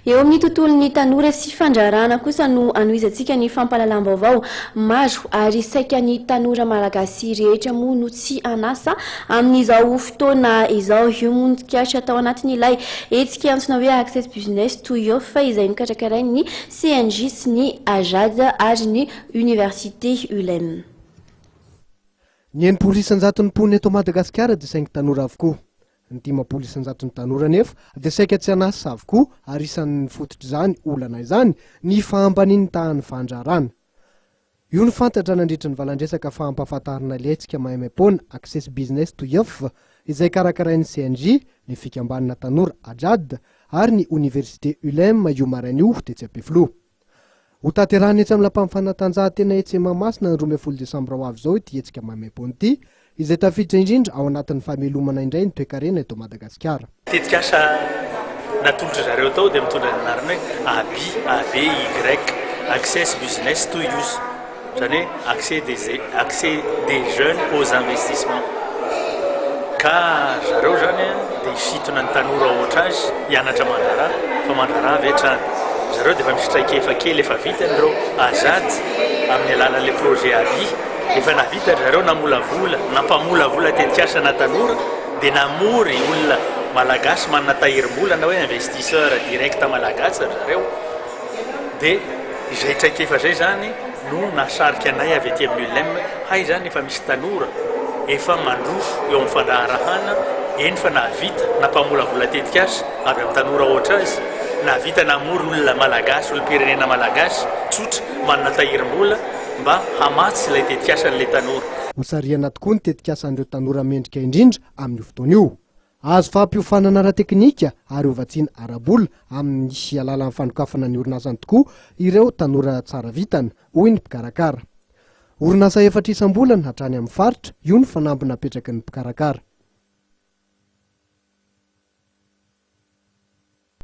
Eo amin'ny tontolon'ny tanora sy fandraharahana kosa no anoizantsika ny fampahalalam-baovao maro ary saika ny tanora malagasy rehetra moa no tsy anasa amin'izao fotoana izao. Io moa nikatra tao anatin'ilay hetsika antsoina hoe acces business to youth izay nikarakarain'ny CNJ sy ny ajad ary ny université ilay. Ny enimpolo isan-jaton'ny mponina eto Madagasikara dia saingy tanora avokoa. Ny 10 isan-jaton'ny tanora nefa dia saika tsy anasa avokoa ary isan'ny fototr'izany olana izany ny fahambanian'ny tahan'ny fandraharahana. Io ny fantatra nandritra ny valan-dresaka fampahafantarana ilay hetsika mahay mponina acces business to youth izay karakarain'ny CNJ, ny fikambanana tanora ajad ary ny université ilay io maraina io dia tsy ampefilo. Ho tanterahana etsy amin'ny lapan'ny fanatanjahantena etsy Mahamasina ny 12 Desambra ho avy izao ity hetsika mahay mponina ity izay tafiditra indrindra ao anatin'ny famelomana indray ny toe-karena eto Madagasikara. Tetika asa natolotra zareo tao dia mitondra ny anarana hoe ABY acces business to youth, zany hoe accès des jeunes aux investissements. Ka zareo zany dia isitona ny tanora ohatra azy hianatra mandraharaha fa mandraharaha vetrany. Zareo dia efa misy traikefa kely efa vitany reo ajad amin'ny alalan'ilay projet ABY. Efa navita zareo nampamolavola tetikasa na tanora dia namory olona malagasy manana tahirim-bola na hoe investisseur direct malagasy zareo. Dia izay traikefa izay zany no nasarika anay avy etỳ amin'ny ilay hay zany efa misy tanora efa mandrofo eo amin'ny fandraharahana eny fa navita nampamolavola tetikasa avy amin'ny tanora ohatra azy. Navita namory olona malagasy, olom-pirenena malagasy tsotra manana tahirim-bola mba hamatsy ilay tetikasa n'ilay tanora. Hosarihana tokoa ny tetikasan'ireo tanora mendrika indrindra amin'ny fotoana io. Azo fampiofanana ara-teknika ary ovatsiana ara-bola amin'ny alalan'ny fandokafana ny orinasany tokoa ireo tanora tsara vitana, hoy ny mpikarakara. Orinasa 4 isam-bolana hatrany amin'ny faritra, io ny fanambina apetraky ny mpikarakara.